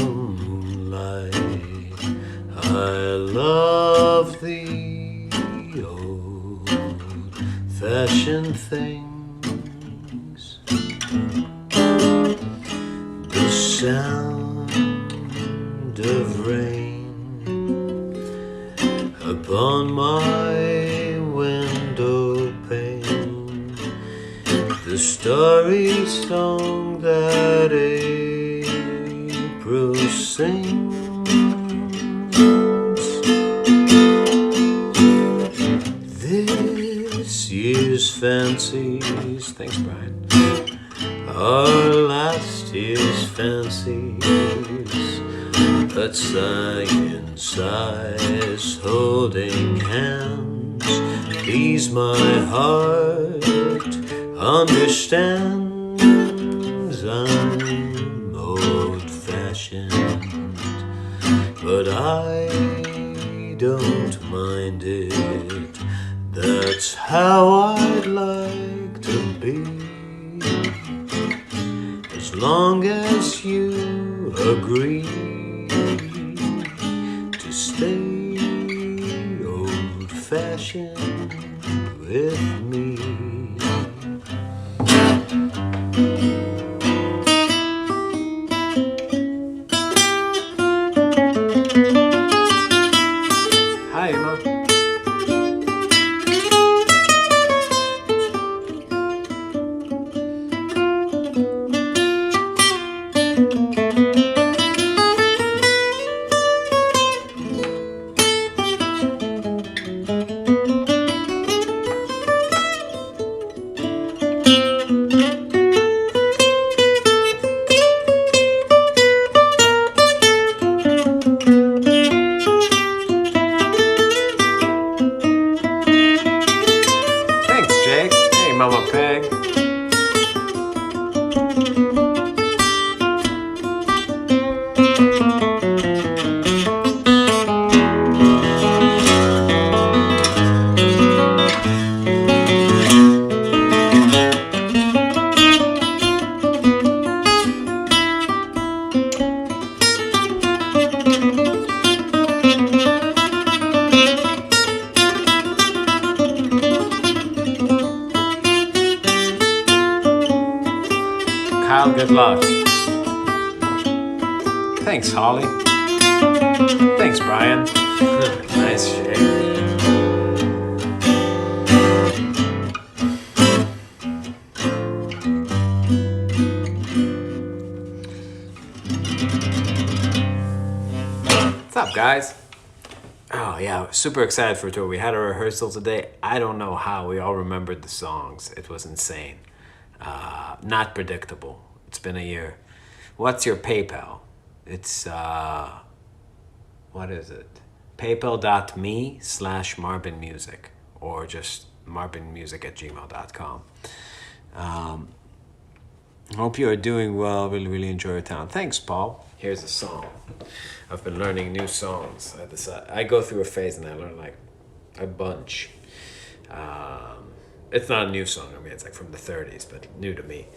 moonlight. I love the old-fashioned things, the sound of rain upon my window pane, the starry song that April sings. This year's fancies, thanks Brian, are last year's fancies, but science eyes holding hands, please my heart understands. I'm old-fashioned, but I don't mind it. That's how I'd like to be, as long as you agree to stay old-fashioned with me. Hi, Emma. Mama Peg. Kyle, good luck. Thanks, Holly. Thanks, Brian. Nice shake. What's up, guys? Oh yeah, super excited for a tour. We had a rehearsal today. I don't know how we all remembered the songs. It was insane. Not predictable. It's been a year. What's your PayPal? It's, what is it? paypal.me/MarvinMusic, or just marvinmusic@gmail.com. Hope you are doing well. Really enjoy your town. Thanks, Paul. Here's a song. I've been learning new songs. I go through a phase and I learn like a bunch. It's not a new song. I mean, it's like from the 30s, but new to me.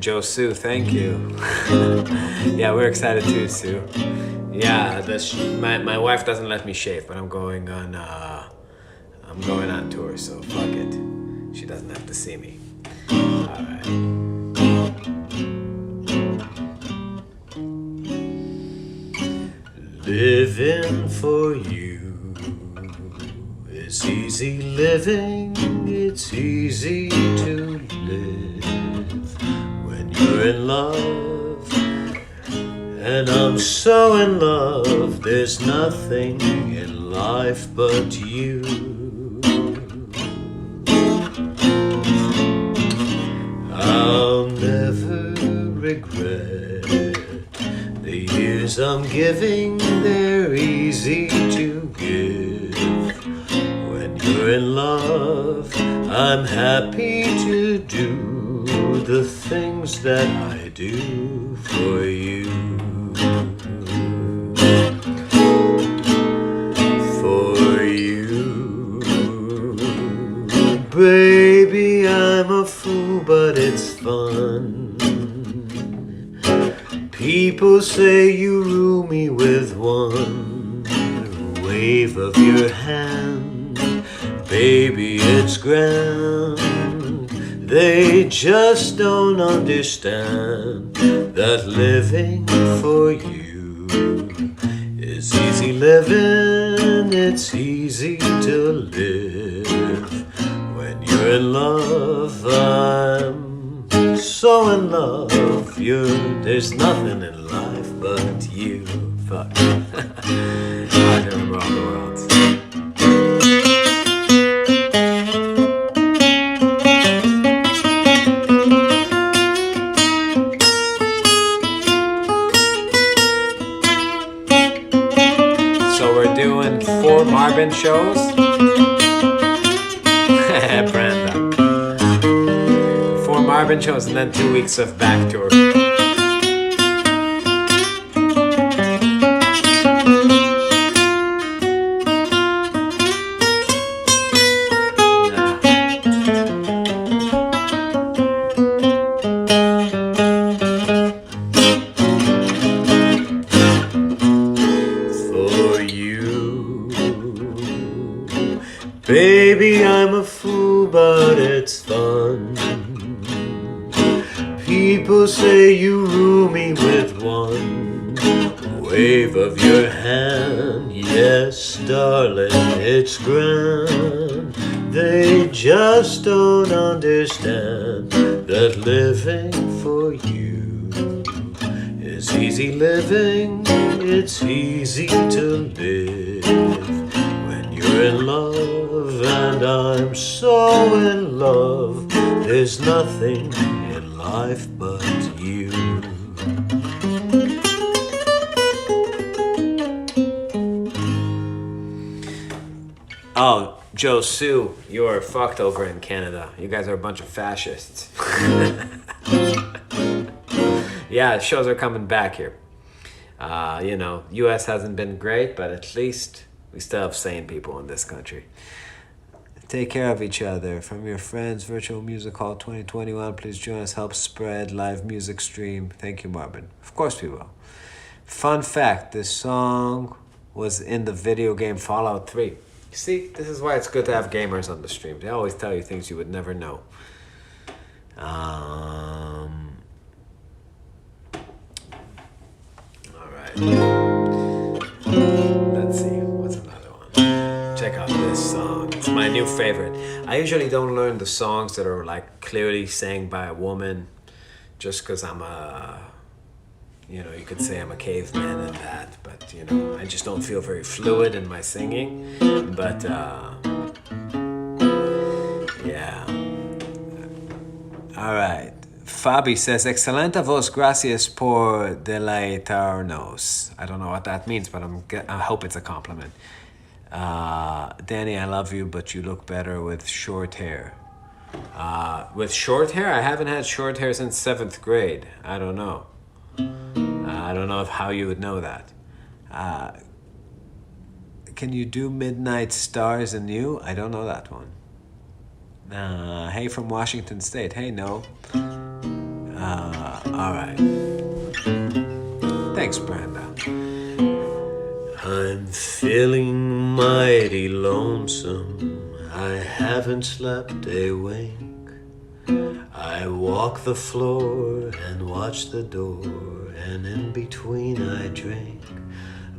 Joe Sue, thank you. Yeah, we're excited too, Sue. Yeah, my wife doesn't let me shave, but I'm going on tour, so fuck it. She doesn't have to see me. All right. Living for you is easy living. It's easy to live when you're in love. And I'm so in love, there's nothing in life but you. I'll never regret the years I'm giving. They're easy to give. When you're in love, I'm happy to do the things that I do for you. For you, baby, I'm a fool, but it's fun. People say you rule me with one wave of your hand. Baby, it's grand. They just don't understand that living for you is easy living. It's easy to live when you're in love. I'm so in love. There's nothing in life but you. Fuck. I can remember all the world. So we're doing 4 Marvin shows. Brenda. 4 Marvin shows and then 2 weeks of back tour. Baby, I'm a fool, but it's fun. People say you rule me with one wave of your hand. Yes, darling, it's grand. They just don't understand that living for you is easy living. It's easy to live when you're in love, and I'm so in love. There's nothing in life but you. Oh, Joe Sue, you are fucked over in Canada. You guys are a bunch of fascists. Yeah, shows are coming back here. You know, US hasn't been great, but at least we still have sane people in this country. Take care of each other. From your friends, Virtual Music Hall 2021. Please join us, help spread live music stream. Thank you, Marvin. Of course we will. Fun fact, this song was in the video game Fallout 3. You see, this is why it's good to have gamers on the stream. They always tell you things you would never know. All right. Let's see. What's another one? Check out this song. It's my new favorite. I usually don't learn the songs that are like clearly sang by a woman just because I'm a, you know, you could say I'm a caveman in that, but you know, I just don't feel very fluid in my singing. But yeah. All right. Fabi says, excelente voz, gracias por deleitarnos. I don't know what that means, but I hope it's a compliment. Danny, I love you, but you look better with short hair. With short hair? I haven't had short hair since 7th grade. I don't know. I don't know how you would know that. Can you do Midnight Stars and You? I don't know that one. Hey from Washington State. Hey, no. All right. Thanks, Brenda. I'm feeling mighty lonesome. I haven't slept a wink. I walk the floor and watch the door, and in between I drink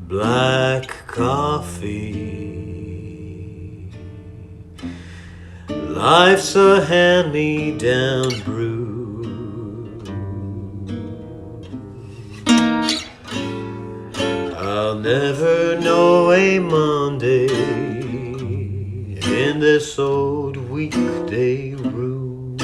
black coffee. Life's a hand-me-down brew. I'll never know a Monday in this old weekday room.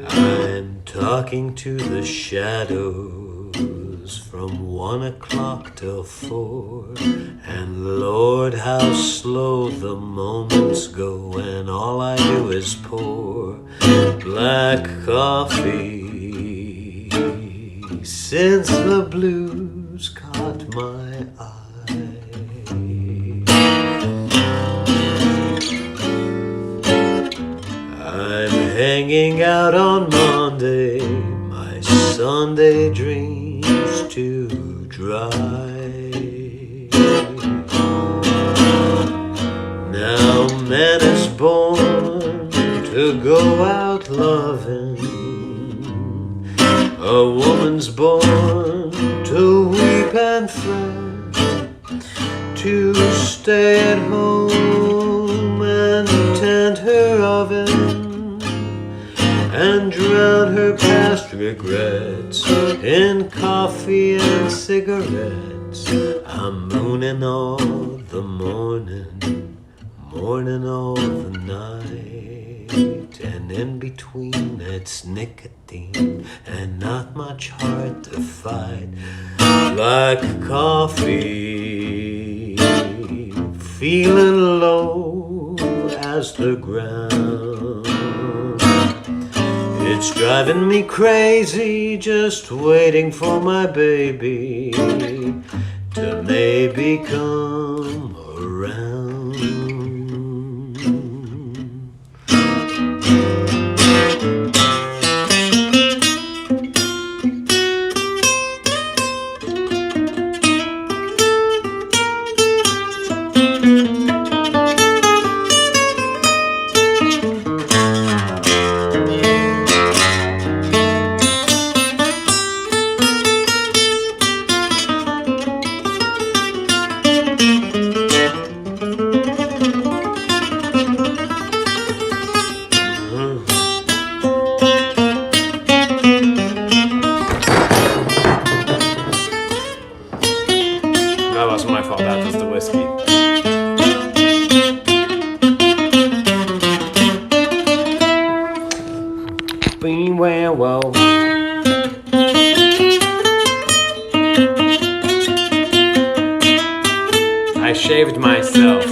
I'm talking to the shadows from 1 o'clock till 4, and Lord, how slow the moments go, and all I do is pour black coffee. Since the blues caught my eye, Hanging out on Monday, my Sunday dreams to dry. Now man is born to go out loving, a woman's born to weep and fret, to stay at home and tend her oven, and drown her past regrets in coffee and cigarettes. I'm mooning all the morning, morning all the night, and in between it's nicotine and not much heart to fight. Like coffee, feeling low as the ground. It's driving me crazy, just waiting for my baby to maybe come around. That wasn't my fault, that was the whiskey. Beware, whoa. I shaved myself.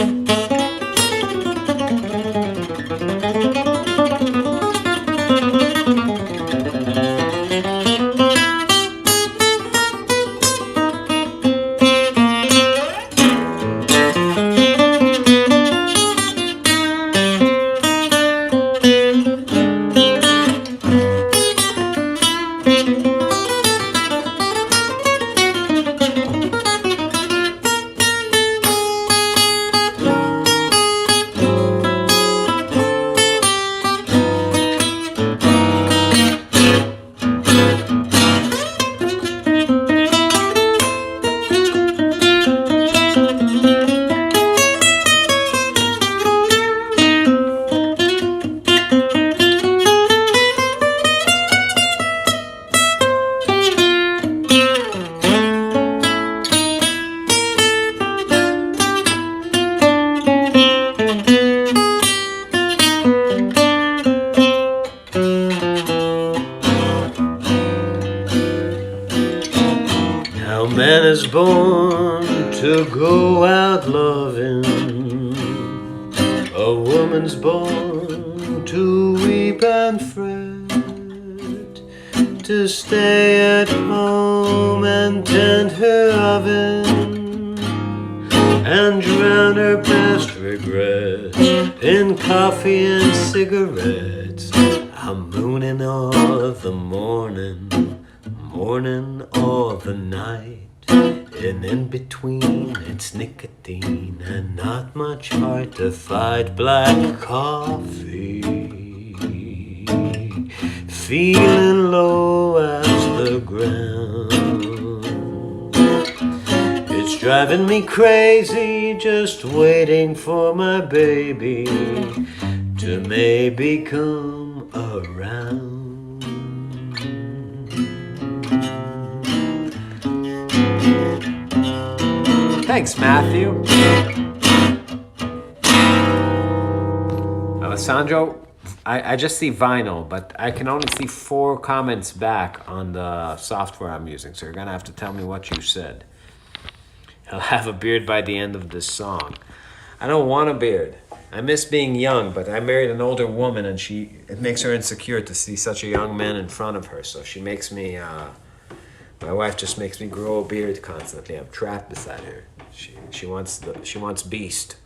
Man is born to go out loving, a woman's born to weep and fret, to stay at home and tend her oven, and drown her past regrets in coffee and cigarettes. I'm mooning all the morning, morning all the night, and in between it's nicotine and not much heart to fight. Black coffee, feeling low as the ground. It's driving me crazy, just waiting for my baby to maybe come around. Thanks, Matthew. Alessandro, I just see vinyl, but I can only see 4 comments back on the software I'm using, so you're gonna have to tell me what you said. I'll have a beard by the end of this song. I don't want a beard. I miss being young, but I married an older woman, and it makes her insecure to see such a young man in front of her, so she makes me, my wife just makes me grow a beard constantly. I'm trapped beside her. She wants Beast,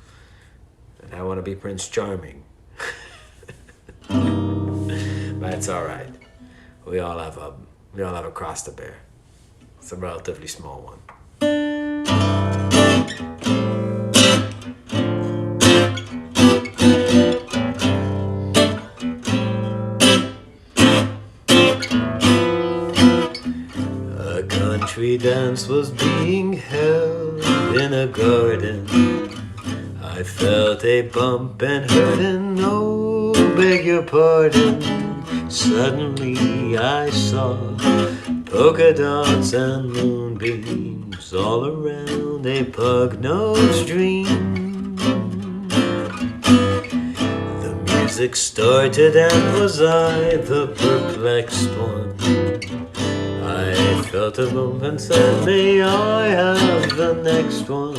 and I want to be Prince Charming. but it's all right. We all have a cross to bear. It's a relatively small one. A country dance was being held in a garden. I felt a bump and heard an "oh, beg your pardon." Suddenly I saw polka dots and moonbeams all around a pug-nosed dream. The music started and was I the perplexed one? I felt a bump and said, may I have the next one?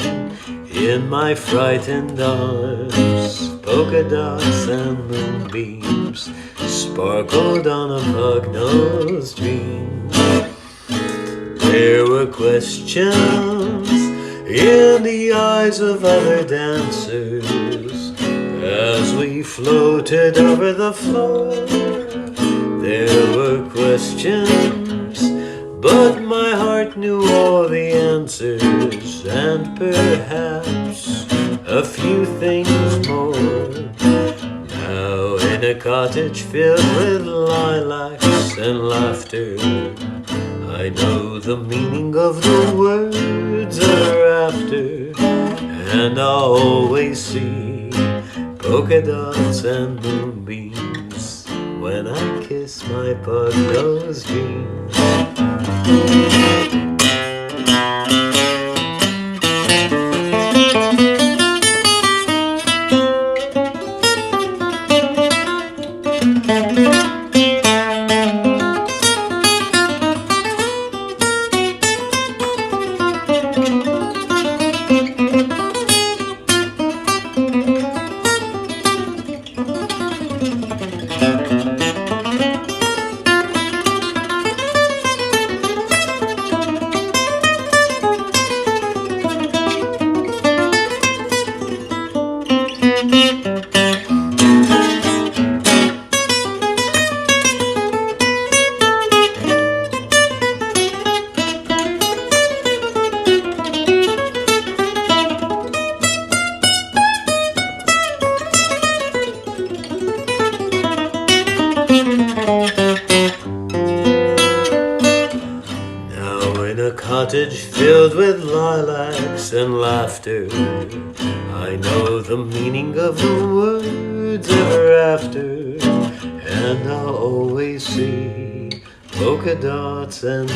In my frightened arms, polka dots and moonbeams sparkled on a pug-nosed dream. There were questions in the eyes of other dancers as we floated over the floor. There were questions, but my heart knew all the answers, and perhaps a few things more. Now in a cottage filled with lilacs and laughter, I know the meaning of the words that are after, and I'll always see polka dots and moonbeams when I kiss my pug-nosed dream. Cottage filled with lilacs and laughter, I know the meaning of the words ever after, and I'll always see polka dots and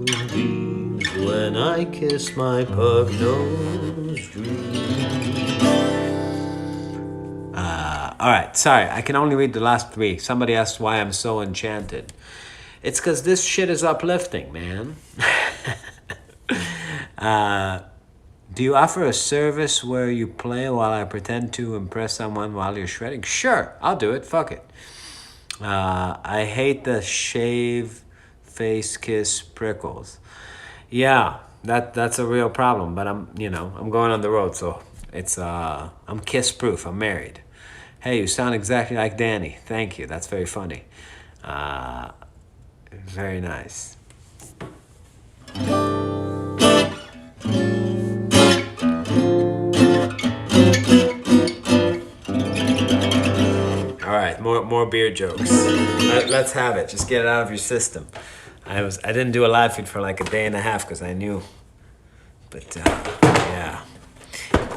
moonbeams when I kiss my pug-nosed dream. Alright, sorry, I can only read the last three. Somebody asked why I'm so enchanted. It's because this shit is uplifting, man. Do you offer a service where you play while I pretend to impress someone while you're shredding? Sure, I'll do it. Fuck it. I hate the shave, face, kiss, prickles. Yeah, that's a real problem. But I'm going on the road, so it's I'm kiss proof. I'm married. Hey, you sound exactly like Danny. Thank you. That's very funny. Very nice. All right, more beer jokes. Let's have it. Just get it out of your system. I didn't do a live feed for like a day and a half because I knew. But yeah.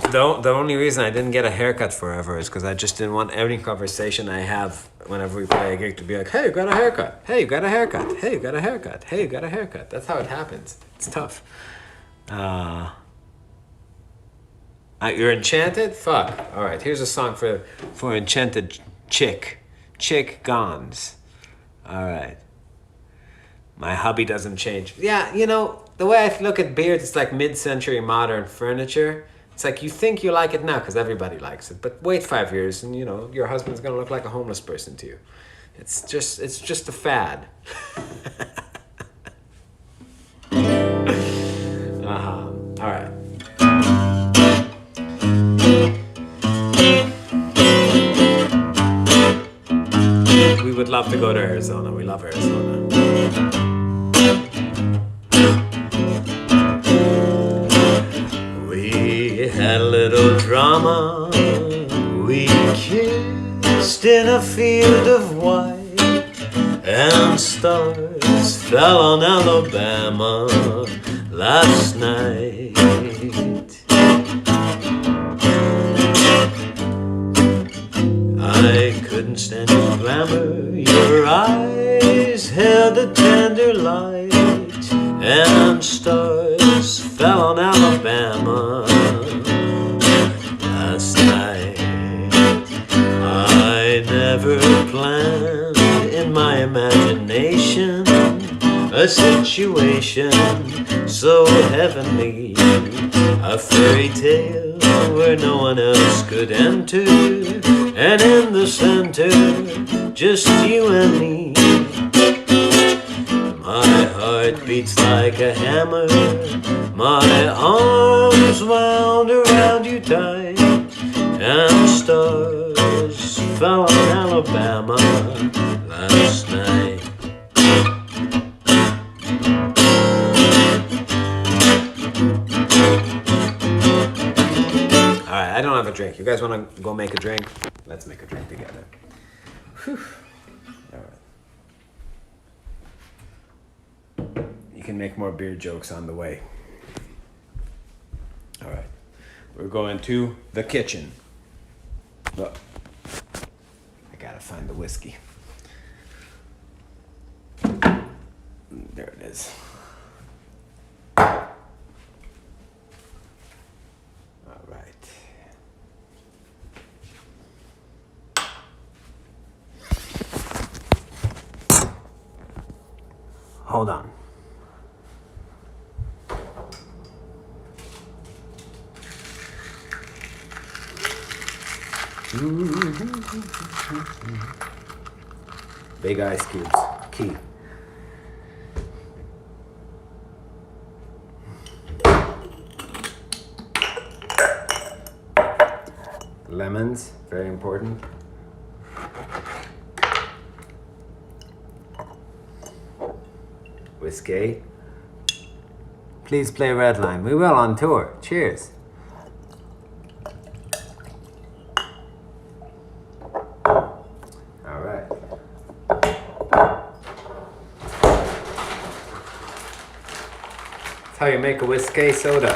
The only reason I didn't get a haircut forever is because I just didn't want every conversation I have whenever we play a gig to be like, hey, you got a haircut. Hey, you got a haircut. Hey, you got a haircut. Hey, you got a haircut. That's how it happens. It's tough. You're enchanted? Fuck. All right, here's a song for enchanted chick. Chick Gons. All right. My hobby doesn't change. Yeah, the way I look at beards, it's like mid-century modern furniture. It's like you think you like it now because everybody likes it, but wait 5 years and your husband's gonna look like a homeless person to you. It's just a fad. All right. We off to go to Arizona. We love Arizona. We had a little drama. We kissed in a field of white, and stars fell on Alabama last night. I couldn't stand your glamour. Your eyes held a tender light, and stars fell on Alabama last night. I never planned in my imagination a situation so heavenly, a fairy tale where no one else could enter, and in the center, just you and me. My heart beats like a hammer, my arms wound around you tight, and stars fell on Alabama last night. Alright, I don't have a drink. You guys want to go make a drink? Let's make a drink together. Whew. Alright. You can make more beer jokes on the way. Alright. We're going to the kitchen. Oh. I gotta find the whiskey. There it is. All right. Hold on. Big ice cubes. Key. Lemons, very important. Whiskey. Please play Redline. We will on tour. Cheers. All right. That's how you make a whiskey soda.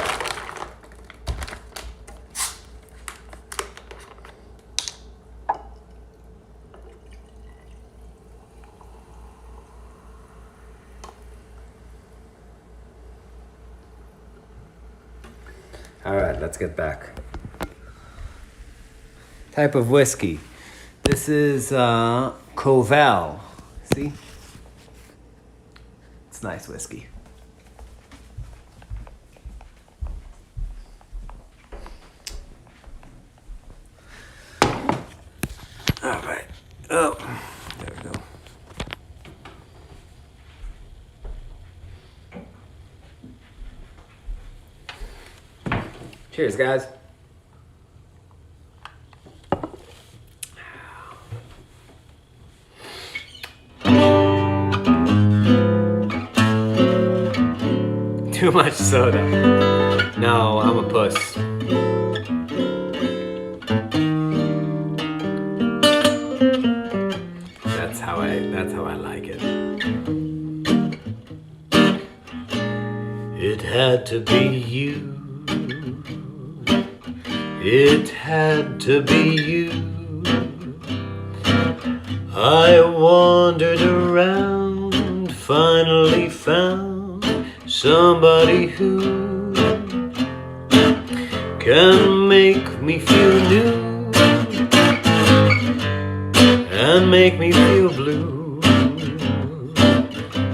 All right, let's get back. Type of whiskey. This is Covell. See? It's nice whiskey. All right. Oh, there we go. Cheers, guys. Too much soda. No, I'm a puss. That's how I like it. It had to be you. It had to be you. I wandered around, finally found somebody who can make me feel new and make me feel blue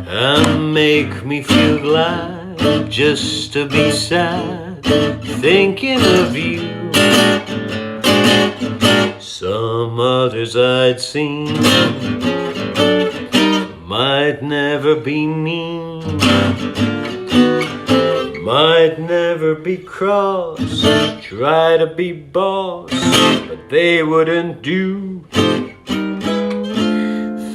and make me feel glad just to be sad thinking of you. Some others I'd seen might never be mean, might never be cross, try to be boss, but they wouldn't do.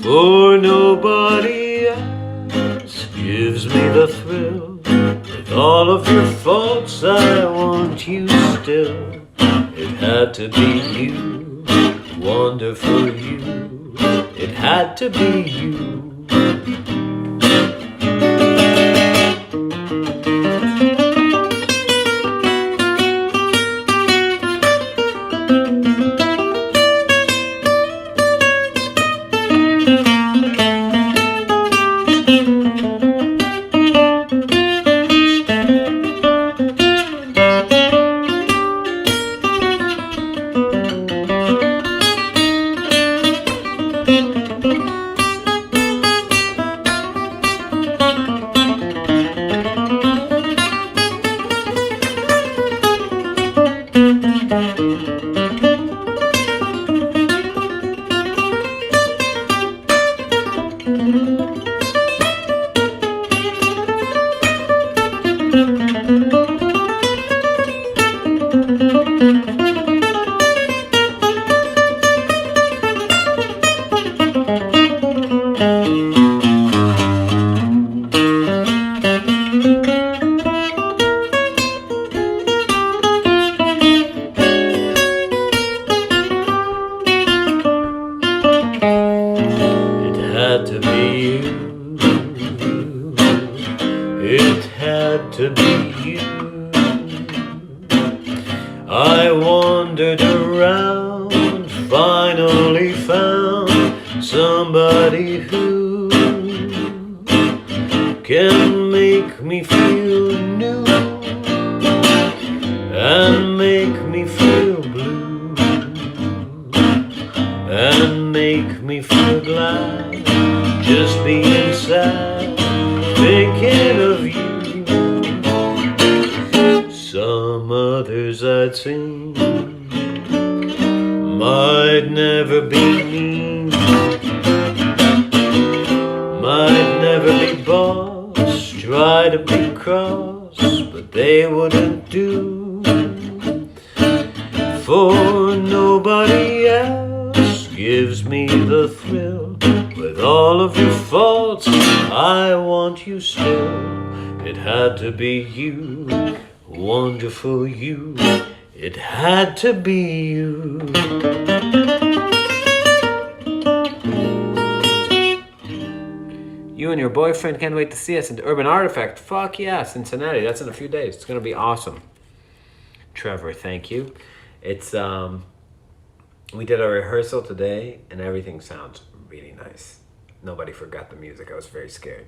For nobody else gives me the thrill. With all of your faults, I want you still. It had to be you, wonderful you. It had to be you. To be you. I wandered around, finally found somebody who can make me feel new and make me feel blue and make me feel glad just being sad, thinking of you. Some others I'd seen might never be mean, might never be boss, try to be cross, but they wouldn't do. For nobody else gives me the thrill. With all of your faults, I want you still. It had to be you, wonderful you. It had to be you. You and your boyfriend can't wait to see us at Urban Artifact. Fuck yeah, Cincinnati. That's in a few days. It's gonna be awesome. Trevor, thank you. It's we did a rehearsal today and everything sounds really nice. Nobody forgot the music. I was very scared.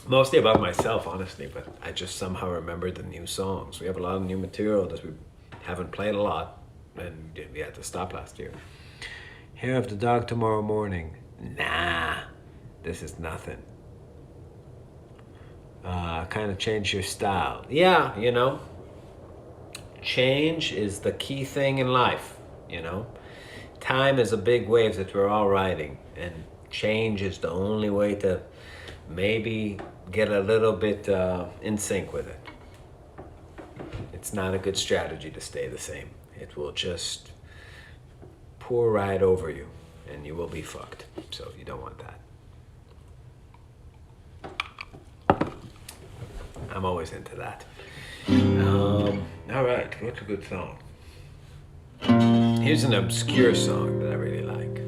Mostly about myself, honestly, but I just somehow remembered the new songs. We have a lot of new material that we haven't played a lot, and we had to stop last year. Hair of the dog tomorrow morning. Nah, this is nothing. Kind of change your style. Yeah, you know, change is the key thing in life, you know. Time is a big wave that we're all riding, and change is the only way to maybe get a little bit in sync with it. It's not a good strategy to stay the same. It will just pour right over you and you will be fucked. So you don't want that. I'm always into that. All right, what's a good song? Here's an obscure song that I really like.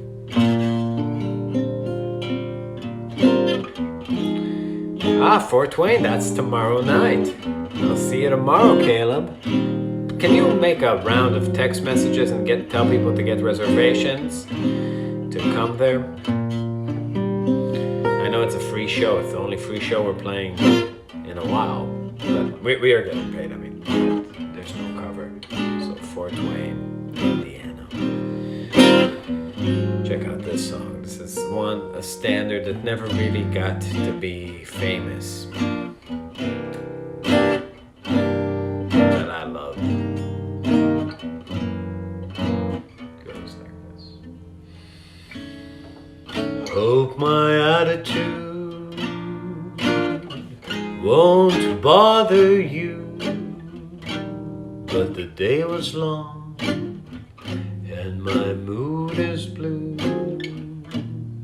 Fort Wayne, that's tomorrow night. I'll see you tomorrow, Caleb. Can you make a round of text messages and tell people to get reservations to come there? I know it's a free show. It's the only free show we're playing in a while. But we are getting paid. I mean, there's no cover. So Fort Wayne, Indiana. Check out this song. This is a standard that never really got to be famous. That I love. Goes like this. Hope my attitude won't bother you, but the day was long and my mood is blue.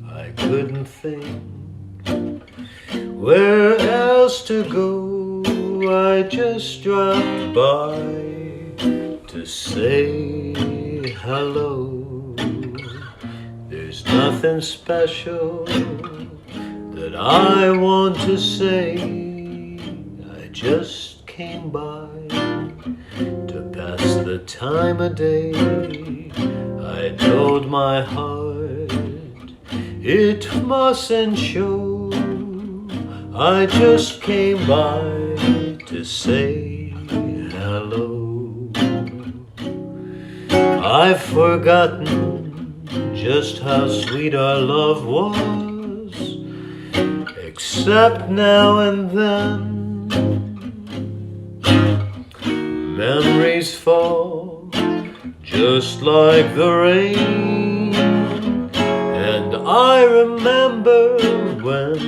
I couldn't think where else to go. I just dropped by to say hello. There's nothing special that I want to say. I just came by to pass the time of day. I told my heart it mustn't show. I just came by to say hello. I've forgotten just how sweet our love was, except now and then memories fall just like the rain, and I remember when.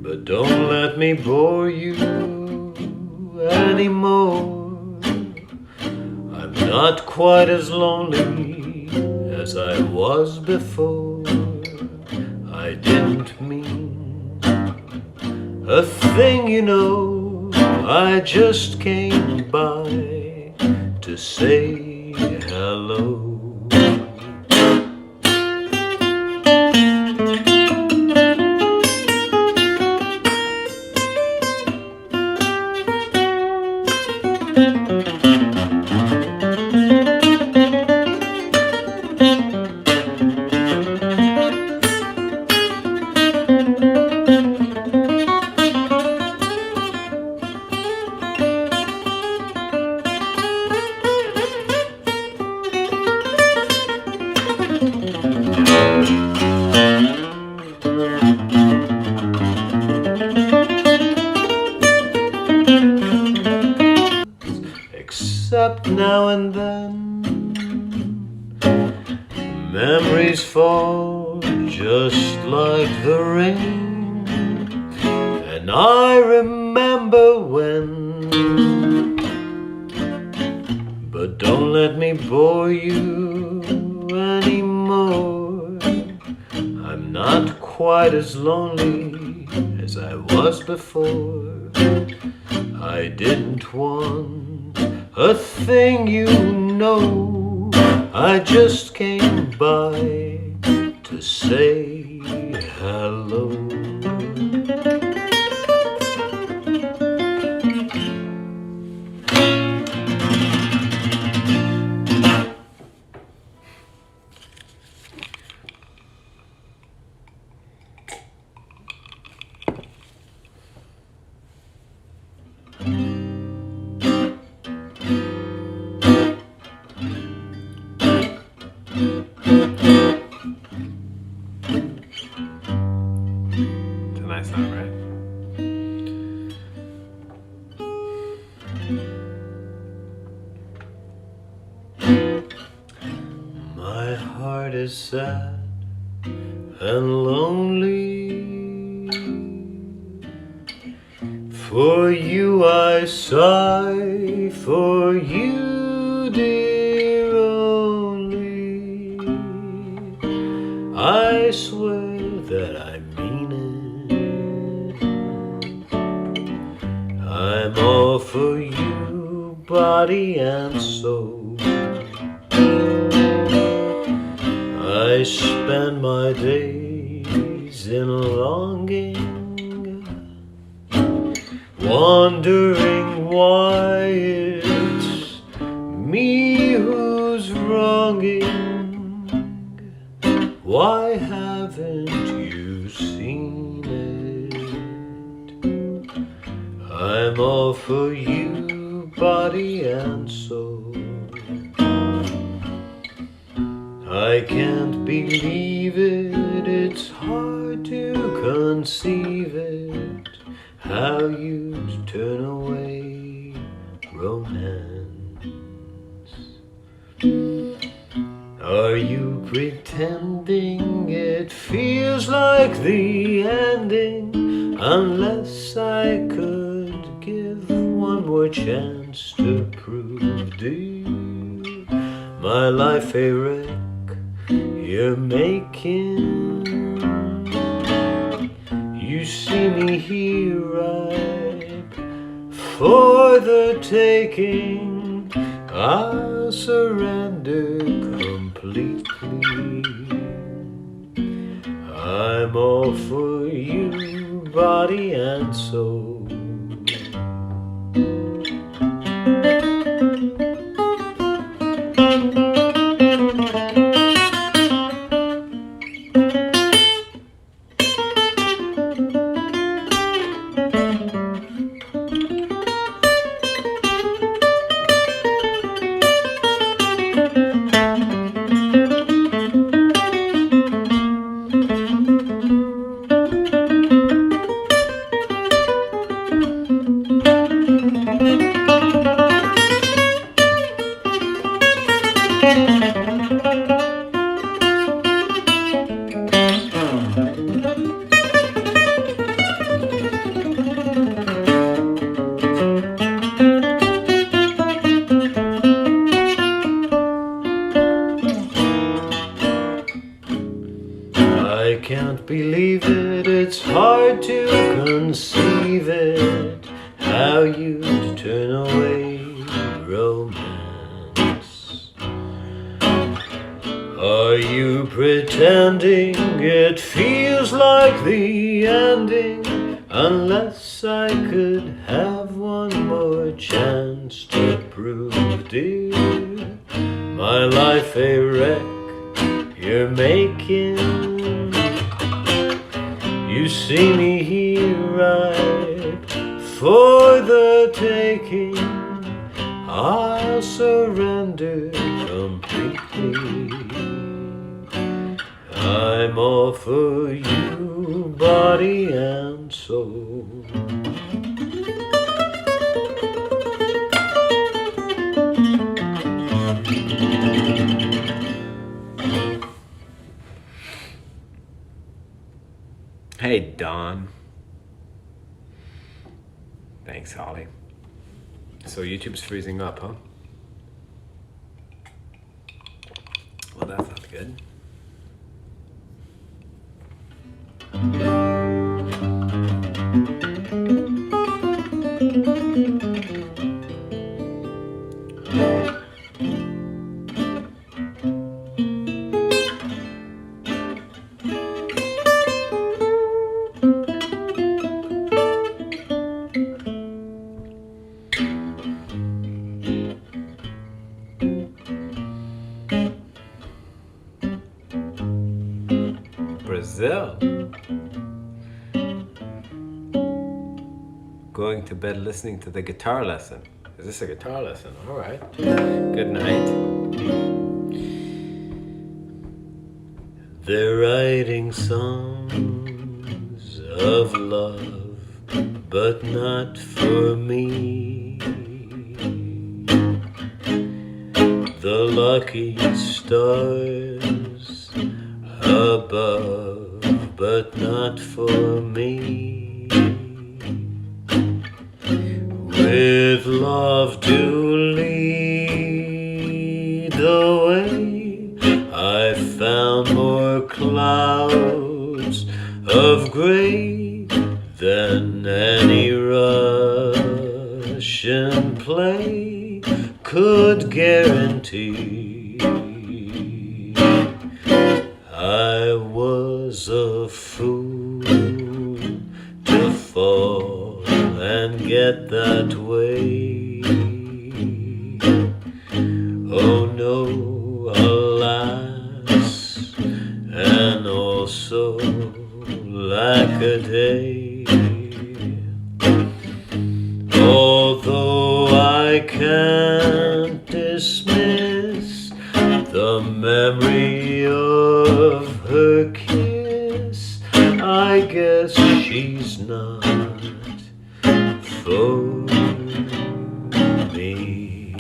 But don't let me bore you anymore. I'm not quite as lonely as I was before. I didn't mean a thing, you know. I just came by to say hello. Except now and then memories fall just like the rain, and I remember when. But don't let me bore you anymore. I'm not quite as lonely as I was before. I didn't want a thing, you know. I just came by to say hello. It's a nice song, right? My heart is sad and lonely. For you I sigh, for you, dear, only. I swear that I mean it. I'm all for you, body and soul. I spend my days in longing, wondering why it's me who's wronging. Why haven't you seen it? I'm all for you, body and soul. I can't believe it, it's hard to conceive it, how you'd turn away romance. Are you pretending it feels like the ending? Unless I could give one more chance to prove, dear, my life a wreck you're making. You see me here ripe for the taking. I'll surrender completely. I'm all for you, body and soul. I can't believe it, it's hard to conceive it, how you'd turn away romance. Are you pretending it feels like the ending? Unless I could have one more chance to prove, dear, my life a wreck you're making. You see me here ripe for the taking. I'll surrender completely. I'm all for you, body and soul. Hey, Don. Thanks, Holly. So YouTube's freezing up, huh? Well, that's not good. Brazil. Going to bed listening to the guitar lesson. Is this a guitar lesson? All right. Good night. They're writing songs of love, but not for me. The lucky stars above, but not for me. With love to lead the way, I found more clouds of gray than any Russian play could guarantee. I was a fool to fall and get that way. Oh no, alas, and also lack a day. Although I can't dismiss the memory of her kiss, I guess she's not for me.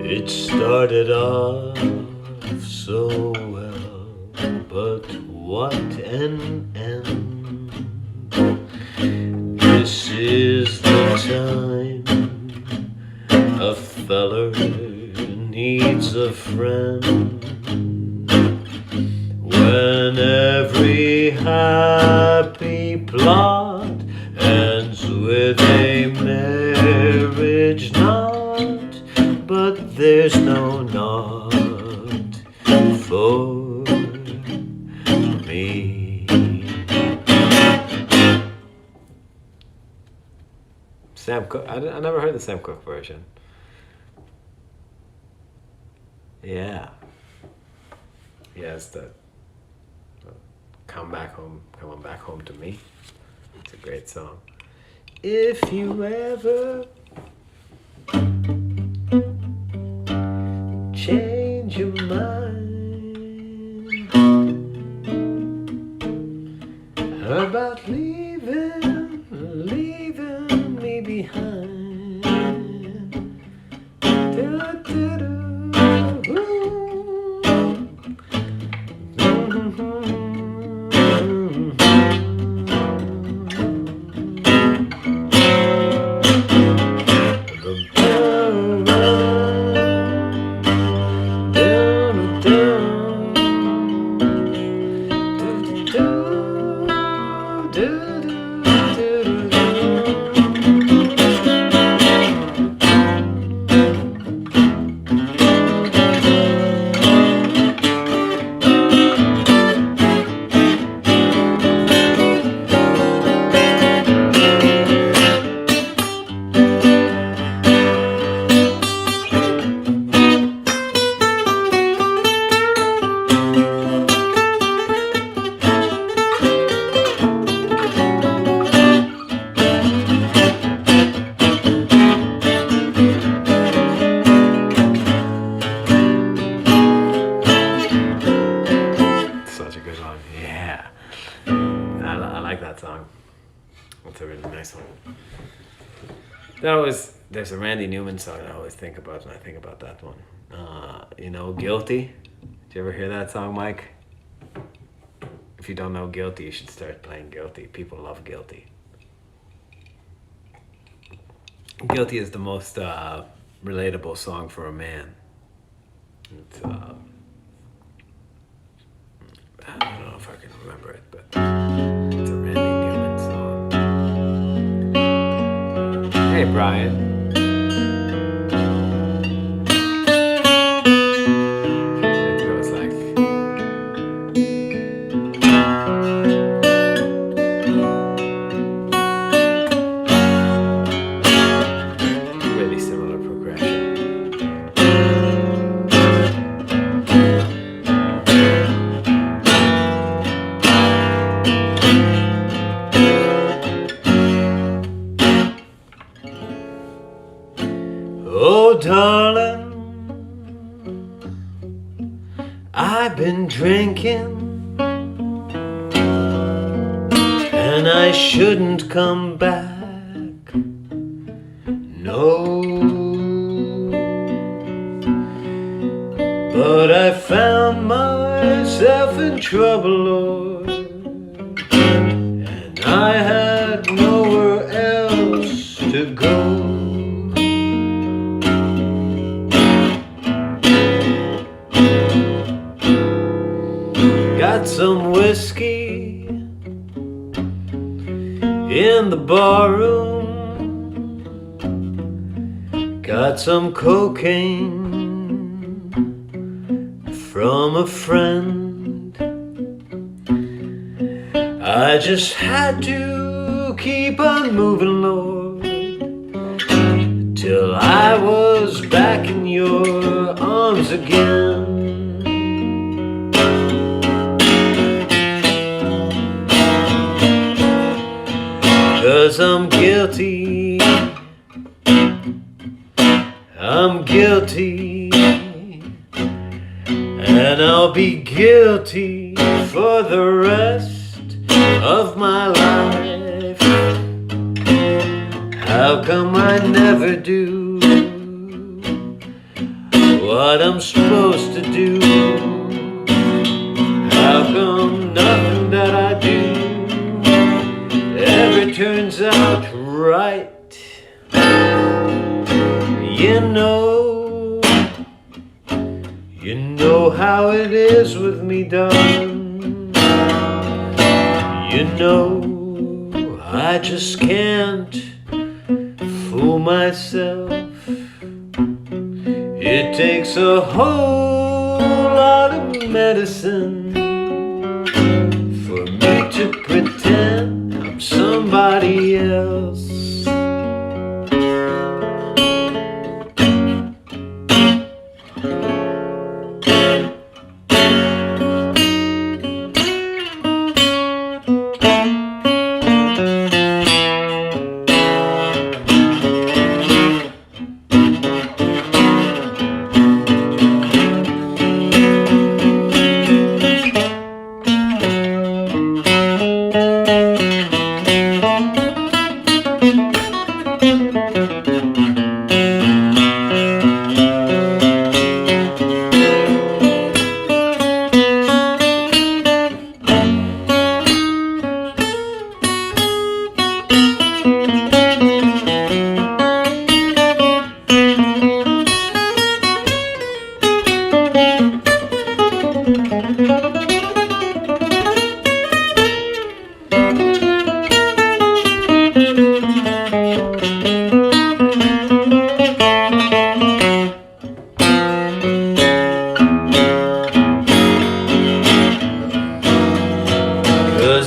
It started off so well, but what an end. This is the time a feller needs a friend. When every happy plot ends with a marriage knot, but there's no knot for me. Sam Cooke. I never heard the Sam Cooke version. Yeah. Yeah, it's the Come on back home to me. It's a great song. If you ever change your mind about leaving me behind. Such a good one. Yeah. I like that song. That's a really nice one. There's a Randy Newman song I always think about when I think about that one. Guilty. Did you ever hear that song, Mike? If you don't know Guilty, you should start playing Guilty. People love Guilty. Guilty is the most relatable song for a man. It's, I don't know if I can remember it, but it's a Randy Newman song. Hey, Brian. It goes like, really similar progression. Oh, darling, I've been drinking, and I shouldn't come back. No, but I found myself in trouble, Lord, and I had nowhere else to go. Got some whiskey in the barroom, got some cocaine from a friend. I just had to keep on moving, Lord, till I was back in your arms comes again. 'Cause I'm guilty, I'm guilty, and I'll be guilty for the rest of my life. How come I never do what I'm supposed to do? How come nothing that I do ever turns out right? You know how it is with me, darling. You know I just can't fool myself. It takes a whole lot of medicine for me to pretend I'm somebody else.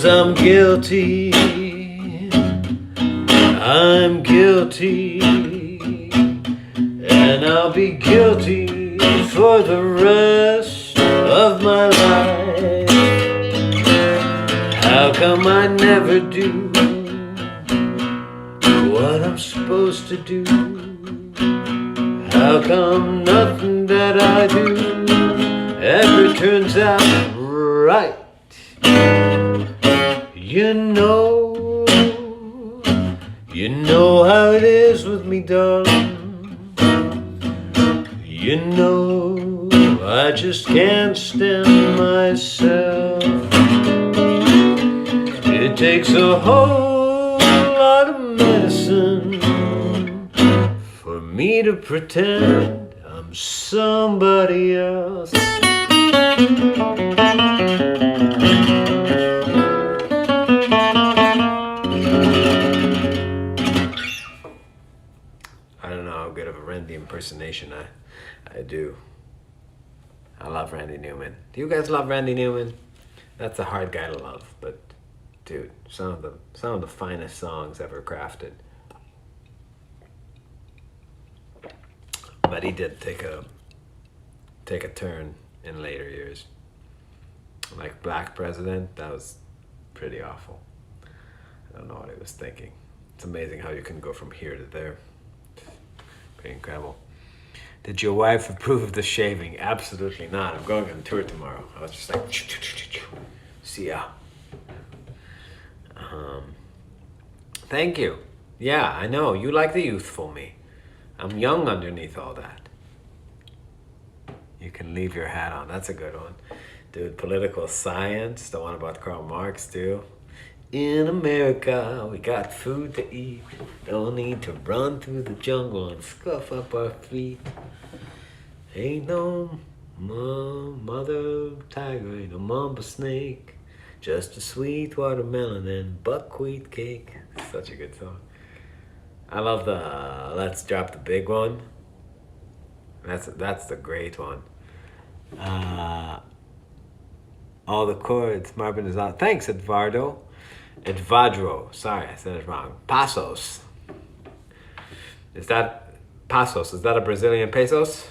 I'm guilty, I'm guilty, and I'll be guilty for the rest of my life. How come I never do what I'm supposed to do? How come nothing that I do ever turns out right? You know how it is with me, darling. You know I just can't stand myself. It takes a whole lot of medicine for me to pretend I'm somebody else. I don't know how good of a Randy impersonation I do. I love Randy Newman. Do you guys love Randy Newman? That's a hard guy to love, but dude, some of the finest songs ever crafted. But he did take a turn in later years. Like Black President, that was pretty awful. I don't know what he was thinking. It's amazing how you can go from here to there. Pretty incredible. Did your wife approve of the shaving? Absolutely not. I'm going on tour tomorrow. I was just like, see ya. Thank you. Yeah, I know. You like the youthful me. I'm young underneath all that. You can leave your hat on. That's a good one. Dude, political science. The one about Karl Marx, too. In America, we got food to eat. Don't need to run through the jungle and scuff up our feet. Ain't no mother tiger, ain't no mamba snake. Just a sweet watermelon and buckwheat cake. Such a good song. I love the Let's Drop the Big One. That's the great one. All the chords, Marvin is on. Thanks, Edvardo. Edvadro. Sorry, I said it wrong. Passos. Is that Passos? Is that a Brazilian pesos?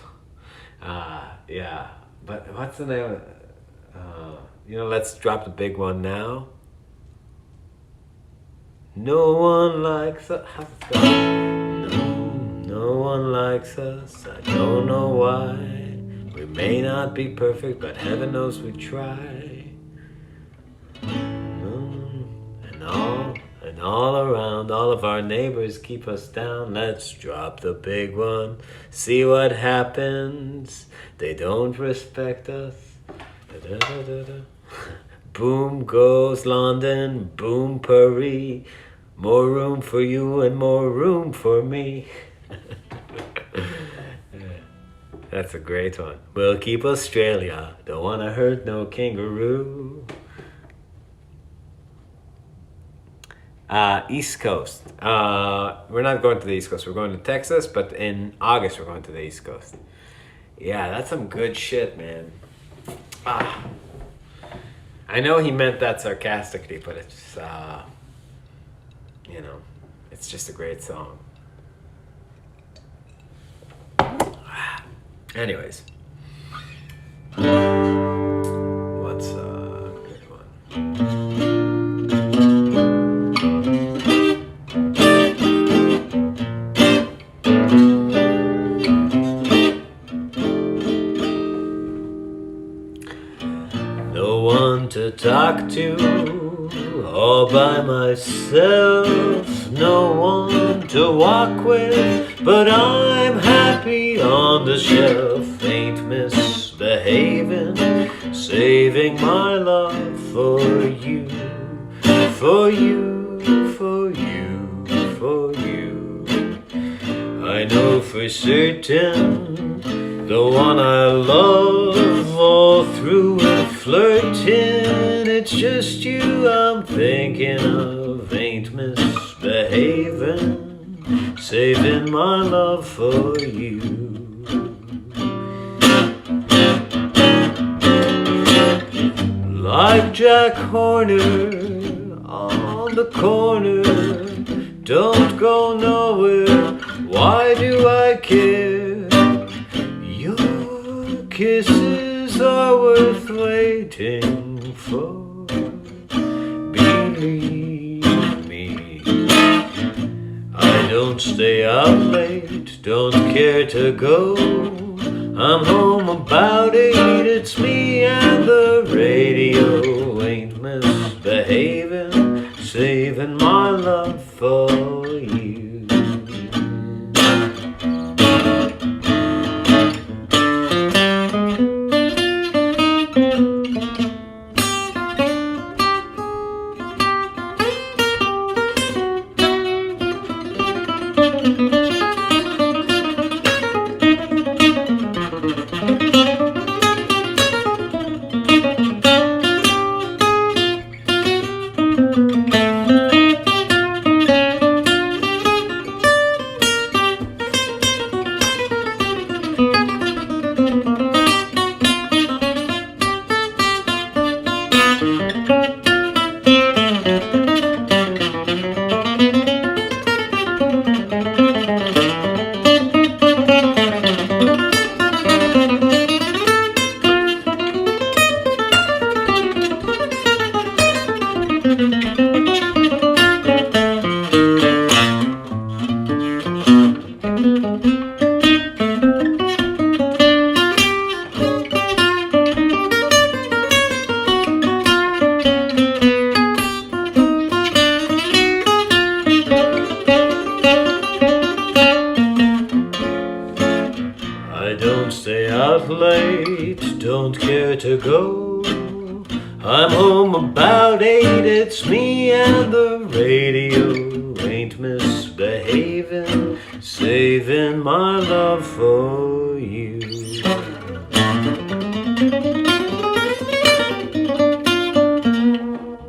Yeah. But what's the name? Let's drop the big one now. No one likes us. How's it go? No one likes us. I don't know why. We may not be perfect, but heaven knows we try. And all around, all of our neighbors keep us down. Let's drop the big one. See what happens. They don't respect us. Da-da-da-da-da. Boom goes London, boom Paris. More room for you and more room for me. That's a great one. We'll keep Australia. Don't wanna hurt no kangaroo. East Coast. We're not going to the East Coast. We're going to Texas, but in August we're going to the East Coast. Yeah, that's some good shit, man. I know he meant that sarcastically, but it's it's just a great song. Anyways, what's a good one? No one to talk to, all by myself. No one to walk with, but I'm happy on the shelf. Ain't misbehaving, saving my love for you, for you, for you, for you. I know for certain the one I love, all through and flirting. It's just you I'm thinking of. Ain't misbehaving, saving my love for you. Like Jack Horner on the corner, don't go nowhere. Why do I care? Your kisses are worth waiting for. Believe me, I don't stay out late, don't care to go. I'm home about 8, it's me and the radio. Ain't misbehaving, saving my love for you. Late, don't care to go. I'm home about 8, it's me and the radio. Ain't misbehaving, saving my love for you.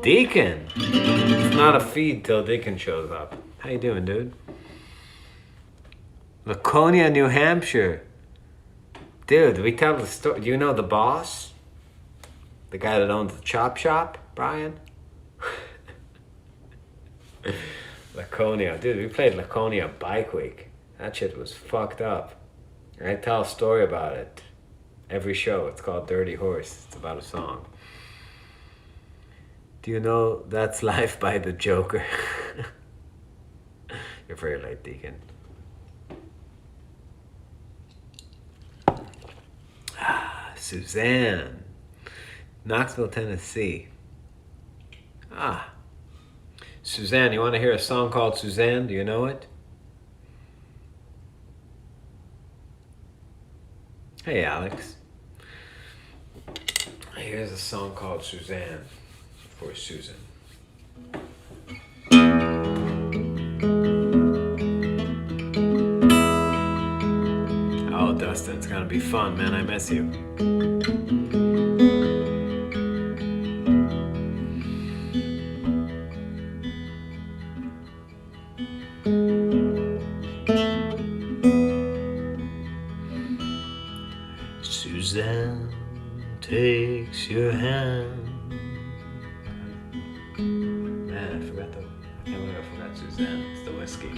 Deacon! It's not a feed till Deacon shows up. How you doing, dude? Laconia, New Hampshire. Dude, we tell the story. Do you know the boss? The guy that owns the chop shop, Brian? Laconia. Dude, we played Laconia Bike Week. That shit was fucked up. I tell a story about it. every show. It's called Dirty Horse. It's about a song. Do you know That's Life by the Joker? You're very late, Deacon. Suzanne, Knoxville, Tennessee. Suzanne, you want to hear a song called Suzanne? Do you know it? Hey, Alex. Here's a song called Suzanne for Susan. Oh, Dustin, it's gonna be fun, man. I miss you. Suzanne takes your hand. Man, I forgot I can't believe I forgot Suzanne. It's the whiskey.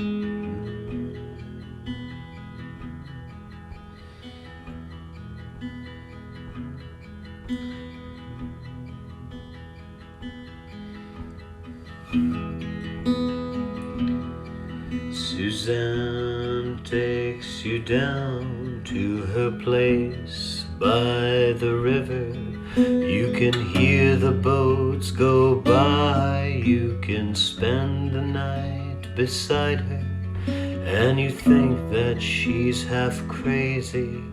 Suzanne takes you down to her place by the river. You can hear the boats go by. You can spend the night beside her, and you think that she's half crazy,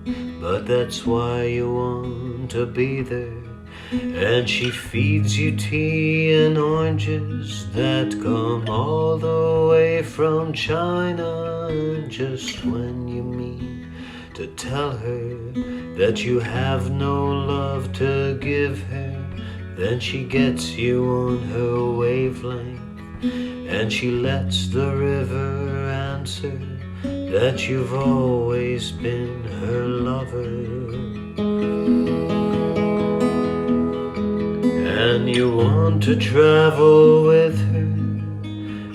but that's why you want to be there. And she feeds you tea and oranges that come all the way from China. And just when you mean to tell her that you have no love to give her, then she gets you on her wavelength, and she lets the river answer that you've always been her lover. And you want to travel with her,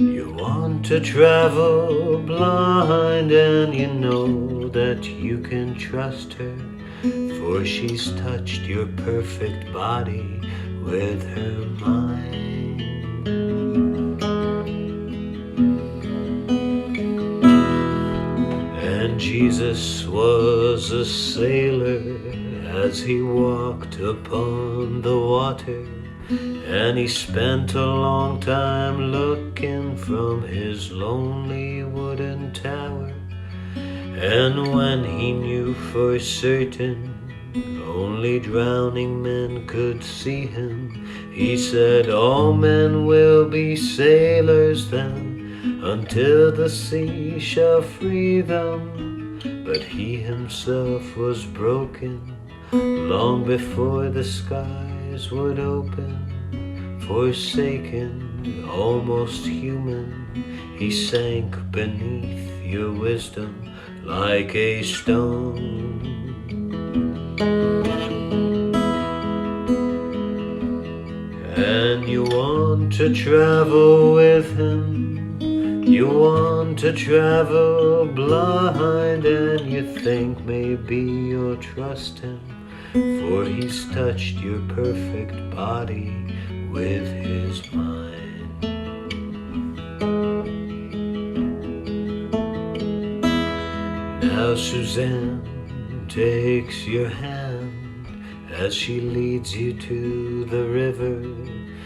you want to travel blind, and you know that you can trust her, for she's touched your perfect body with her mind. And Jesus was a sailor as he walked upon the water, and he spent a long time looking from his lonely wooden tower. And when he knew for certain only drowning men could see him, he said, all men will be sailors then, until the sea shall free them. But he himself was broken long before the skies would open. Forsaken, almost human, he sank beneath your wisdom like a stone. And you want to travel with him, you want to travel blind, and you think maybe you'll trust him, for he's touched your perfect body with his mind. Now Suzanne takes your hand as she leads you to the river.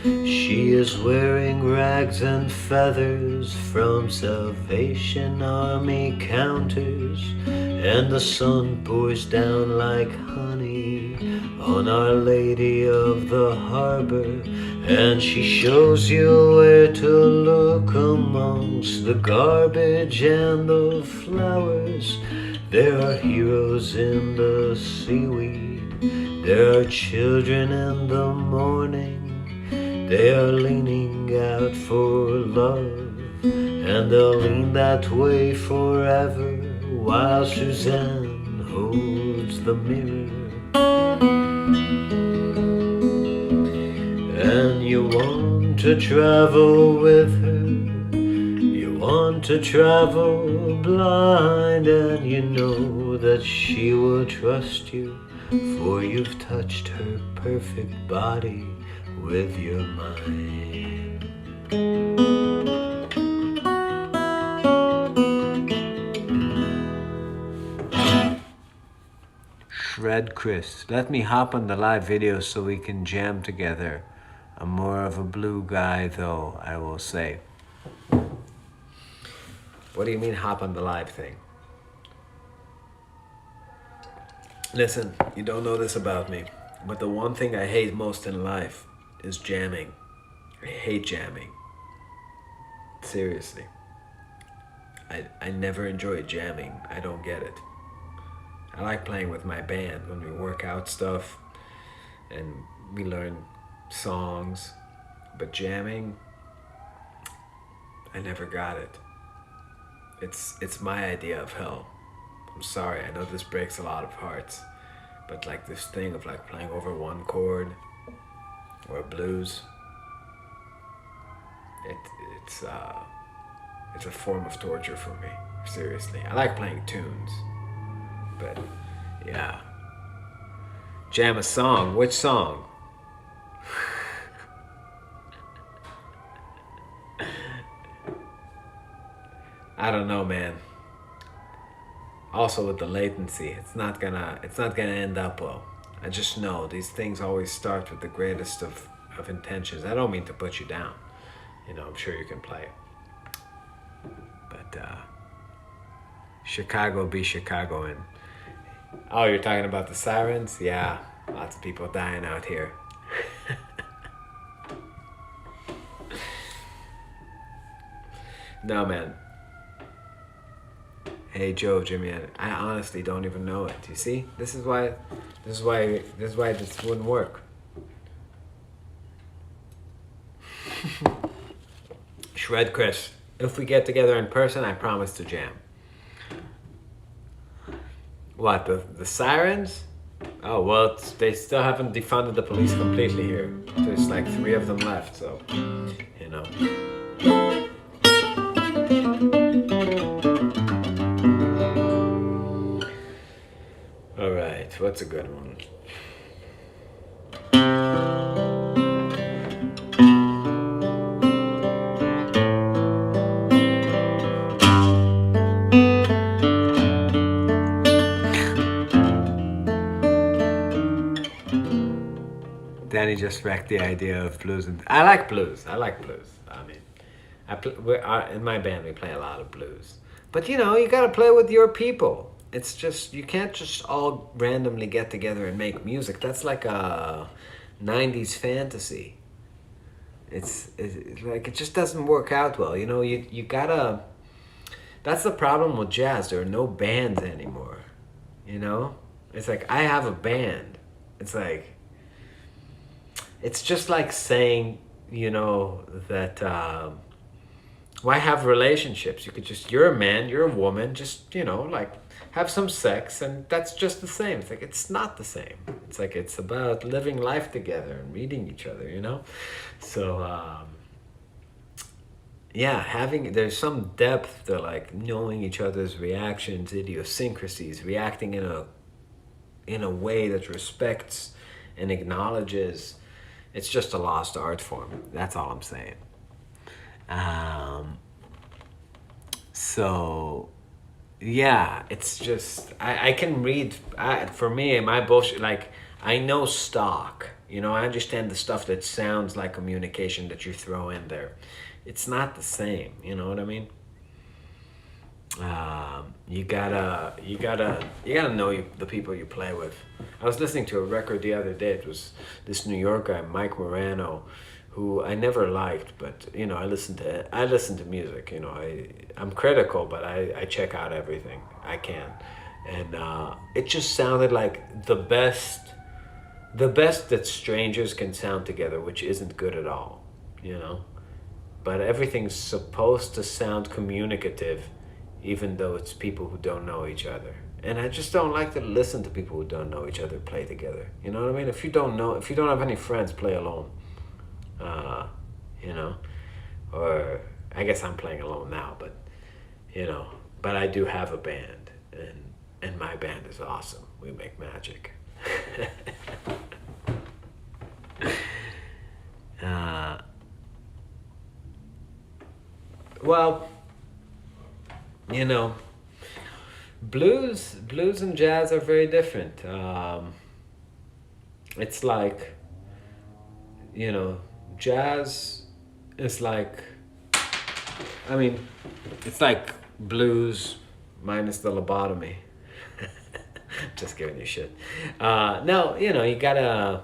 She is wearing rags and feathers from Salvation Army counters, and the sun pours down like honey on Our Lady of the Harbor, and she shows you where to look amongst the garbage and the flowers. There are heroes in the seaweed, there are children in the morning. They are leaning out for love, and they'll lean that way forever, while Suzanne holds the mirror. And you want to travel with her, you want to travel blind, and you know that she will trust you, for you've touched her perfect body with your mind. Shred Chris, let me hop on the live video so we can jam together. I'm more of a blue guy though, I will say. What do you mean hop on the live thing? Listen, you don't know this about me, but the one thing I hate most in life is jamming. I hate jamming. Seriously. I never enjoy jamming. I don't get it. I like playing with my band when we work out stuff and we learn songs, but jamming, I never got it. It's my idea of hell. I'm sorry, I know this breaks a lot of hearts, but like this thing of like playing over one chord or blues, it's a form of torture for me, seriously. I like playing tunes, but yeah. Jam a song, which song? I don't know, man. Also with the latency, it's not gonna end up well. I just know these things always start with the greatest of intentions. I don't mean to put you down. You know, I'm sure you can play. But Chicago be Chicagoing. Oh, you're talking about the sirens? Yeah, lots of people dying out here. No, man. Hey Joe, Jimmy, I honestly don't even know it. You see? This is why this wouldn't work. Shred Chris, if we get together in person, I promise to jam. What, the sirens? Oh, well, they still haven't defunded the police completely here. There's like 3 of them left, so, you know. All right, what's a good one? Danny just wrecked the idea of blues, and I like blues. I mean, in my band we play a lot of blues, but you know, you gotta play with your people. It's just, you can't just all randomly get together and make music. That's like a 90s fantasy. It's like, it just doesn't work out well. You know, you gotta, that's the problem with jazz. There are no bands anymore, you know? It's like, I have a band. It's like, it's just like saying, you know, that, why have relationships? You could just, you're a man, you're a woman, just, you know, like, have some sex, and that's just the same. It's like, it's not the same. It's like, it's about living life together and meeting each other, you know? So, yeah, there's some depth to like knowing each other's reactions, idiosyncrasies, reacting in a way that respects and acknowledges. It's just a lost art form. That's all I'm saying. So, yeah, it's just, I can read, for me, my bullshit, like, I know stock, you know, I understand the stuff that sounds like communication that you throw in there. It's not the same, you know what I mean? You gotta know the people you play with. I was listening to a record the other day. It was this New York guy, Mike Morano, who I never liked, but you know, I listen to music. You know, I'm critical, but I check out everything I can, and it just sounded like the best that strangers can sound together, which isn't good at all, you know. But everything's supposed to sound communicative, even though it's people who don't know each other. And I just don't like to listen to people who don't know each other play together. You know what I mean? If you don't have any friends, play alone. You know, or I guess I'm playing alone now, but you know, but I do have a band, and my band is awesome. We make magic. uh, well, you know, blues and jazz are very different. It's like, you know, jazz is like, I mean, it's like blues minus the lobotomy. Just giving you shit. No, you know, you gotta,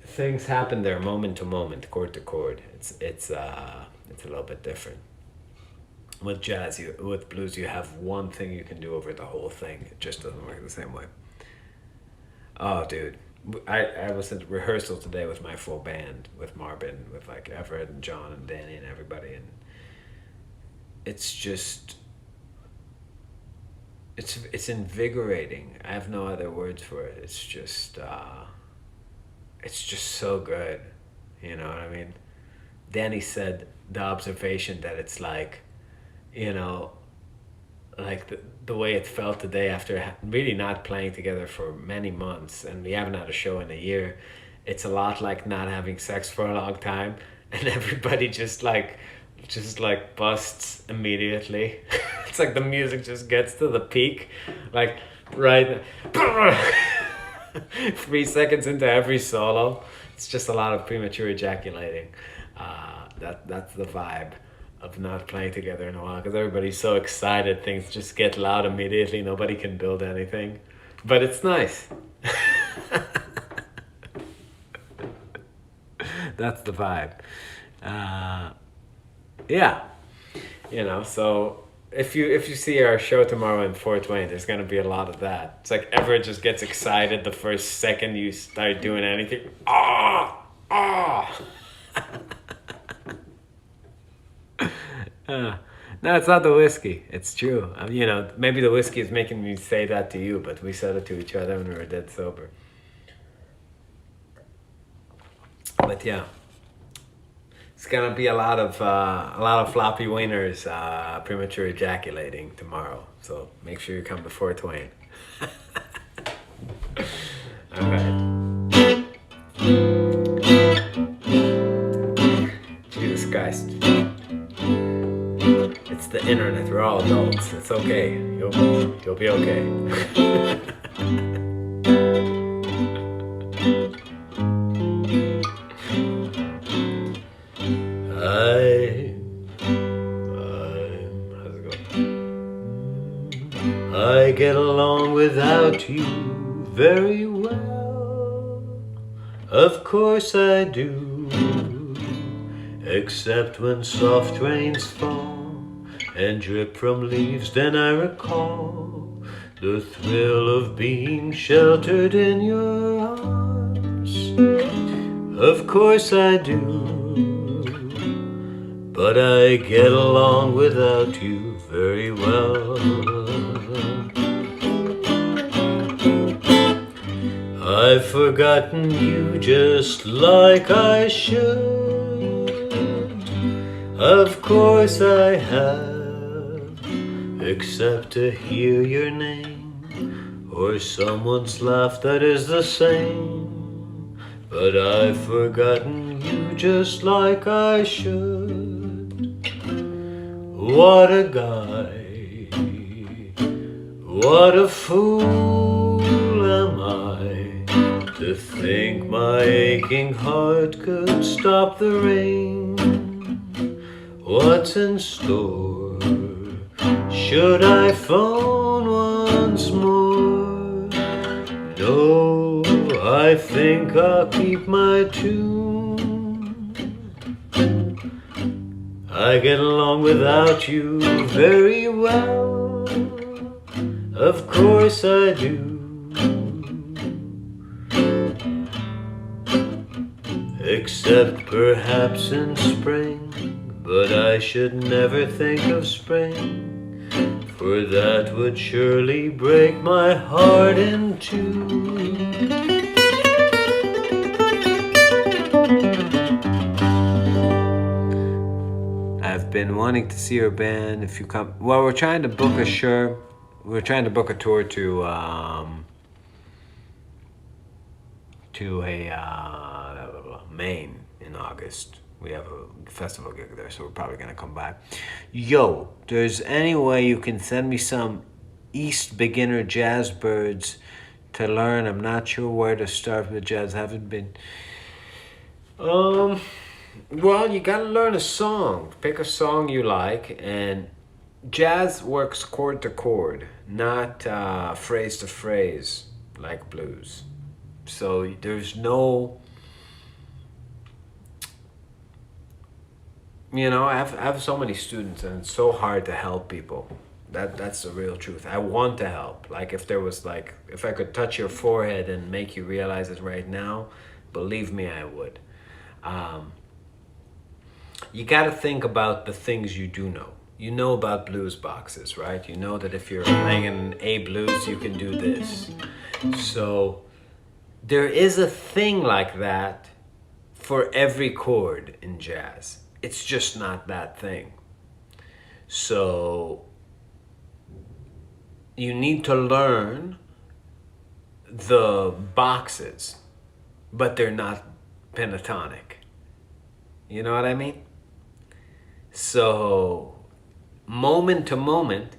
things happen there moment to moment, chord to chord. It's a little bit different. With jazz, with blues, you have one thing you can do over the whole thing. It just doesn't work the same way. Oh, dude, I was at rehearsal today with my full band, with Marvin, with like Everett and John and Danny and everybody, and it's just, it's invigorating. I have no other words for it. It's just so good. You know what I mean? Danny said the observation that it's like, you know, like the way it felt today after really not playing together for many months, and we haven't had a show in a year. It's a lot like not having sex for a long time, and everybody just like busts immediately. It's like the music just gets to the peak, like right 3 seconds into every solo. It's just a lot of premature ejaculating. That's the vibe of not playing together in a while, because everybody's so excited, things just get loud immediately, nobody can build anything, but it's nice. That's the vibe. Yeah, you know, so if you see our show tomorrow in Fort Wayne, there's gonna be a lot of that. It's like Everett just gets excited the first second you start doing anything. No, it's not the whiskey. It's true. You know, maybe the whiskey is making me say that to you, but we said it to each other when we were dead sober. But yeah, it's gonna be a lot of floppy wieners, premature ejaculating tomorrow. So make sure you come to Fort Wayne. All right. Jesus Christ. It's the internet. We're all adults. It's okay. You'll be okay. How's it going? I get along without you very well. Of course I do. Except when soft rains fall and drip from leaves, then I recall the thrill of being sheltered in your arms. Of course I do, but I get along without you very well. I've forgotten you just like I should. Of course I have, except to hear your name or someone's laugh that is the same. But I've forgotten you just like I should. What a guy, what a fool am I to think my aching heart could stop the rain. What's in store? Should I phone once more? No, I think I'll keep my tune. I get along without you very well. Of course I do. Except perhaps in spring. But I should never think of spring, for that would surely break my heart in two. I've been wanting to see your band. If you come, well, we're trying to book a tour to to a Maine in August. We have a festival gig there, so we're probably gonna come back. Yo, there's any way you can send me some East beginner jazz birds to learn? I'm not sure where to start with jazz. Haven't been. Well, you gotta learn a song. Pick a song you like, and jazz works chord to chord, not phrase to phrase like blues. So there's no, I have so many students, and it's so hard to help people. That's the real truth. I want to help. Like if I could touch your forehead and make you realize it right now, believe me, I would. You got to think about the things you do know. You know about blues boxes, right? You know that if you're playing an A blues, you can do this. So there is a thing like that for every chord in jazz. It's just not that thing. So you need to learn the boxes, but they're not pentatonic. You know what I mean? So moment to moment,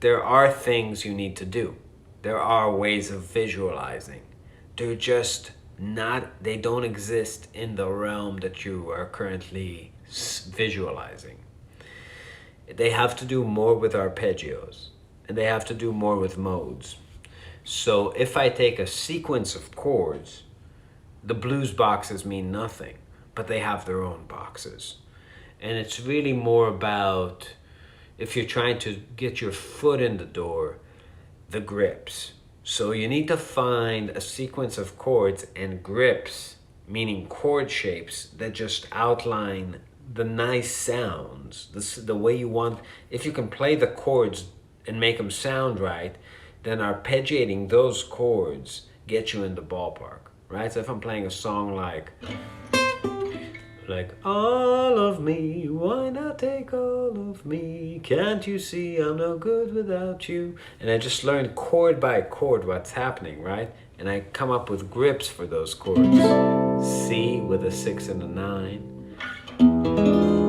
there are things you need to do. There are ways of visualizing. They're just not, they don't exist in the realm that you are currently visualizing. They have to do more with arpeggios, and they have to do more with modes. So if I take a sequence of chords, the blues boxes mean nothing, but they have their own boxes. And it's really more about, if you're trying to get your foot in the door, the grips. So you need to find a sequence of chords and grips, meaning chord shapes that just outline the nice sounds, the way you want. If you can play the chords and make them sound right, then arpeggiating those chords gets you in the ballpark, right? So if I'm playing a song like all of me, why not take all of me? Can't you see I'm no good without you? And I just learn chord by chord what's happening, right? And I come up with grips for those chords. C with a 6 and a 9.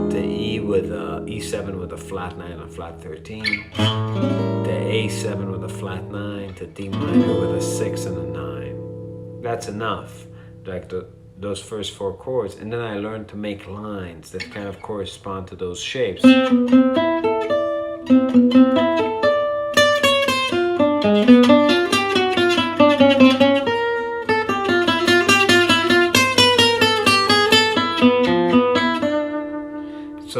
To E with a E7 with a flat 9 and a flat 13. To A7 with a flat 9. To D minor with a 6 and a 9. That's enough. Those first 4 chords, and then I learned to make lines that kind of correspond to those shapes. So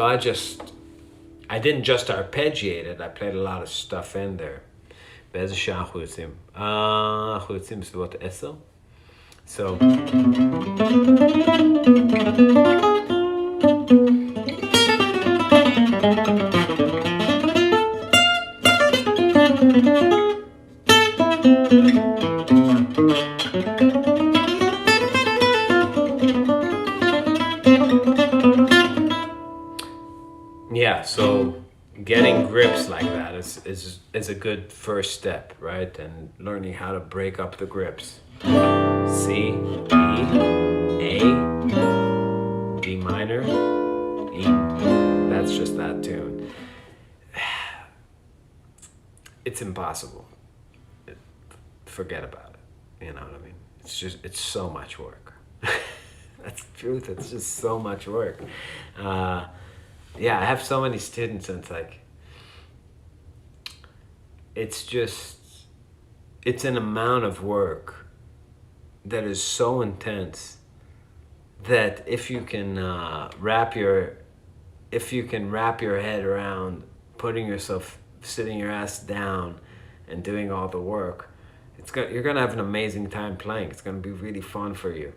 I didn't just arpeggiate it, I played a lot of stuff in there. באיזה שעה אנחנו יוצאים? אנחנו יוצאים בסביבות 10. So yeah, so getting grips like that is a good first step, right? And learning how to break up the grips. C, E, A, D minor, E. That's just that tune. It's impossible. Forget about it. You know what I mean? It's so much work. That's the truth. It's just so much work. Yeah, I have so many students, and it's an amount of work that is so intense that if you can wrap your head around sitting your ass down and doing all the work, you're gonna have an amazing time playing. It's gonna be really fun for you.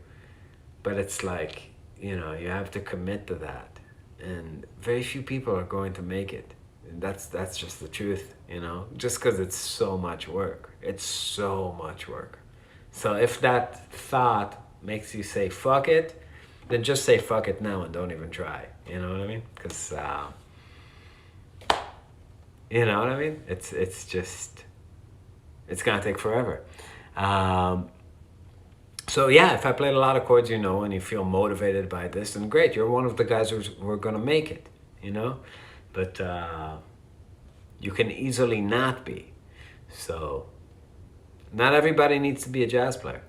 But it's you have to commit to that, and very few people are going to make it. And that's just the truth, just because it's so much work. It's so much work. So if that thought makes you say fuck it, then just say fuck it now and don't even try. You know what I mean? Because you know what I mean? It's gonna take forever. So yeah, if I played a lot of chords, and you feel motivated by this, then great. You're one of the guys who are gonna make it, But you can easily not be. So not everybody needs to be a jazz player.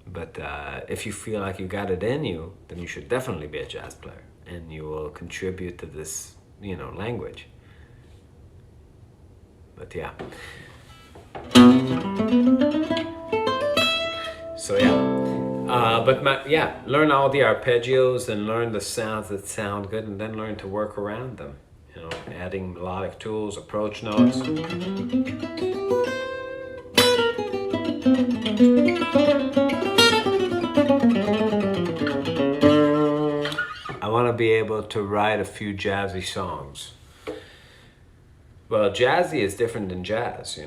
But if you feel like you got it in you, then you should definitely be a jazz player, and you will contribute to this, language. But yeah. So yeah, learn all the arpeggios and learn the sounds that sound good, and then learn to work around them. Adding melodic tools, approach notes. I want to be able to write a few jazzy songs. Well, jazzy is different than jazz,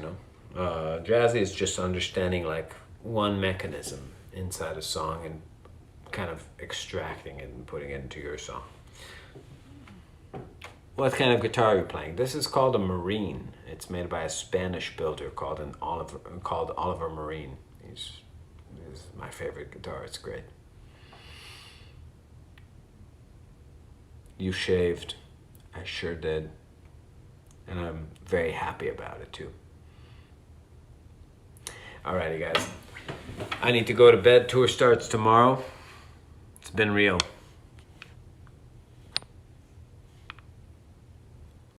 Jazzy is just understanding like one mechanism inside a song and kind of extracting it and putting it into your song. What kind of guitar are you playing? This is called a Marine. It's made by a Spanish builder called Oliver Marine. He's my favorite guitar. It's great. You shaved. I sure did. And I'm very happy about it too. Alrighty guys. I need to go to bed. Tour starts tomorrow. It's been real.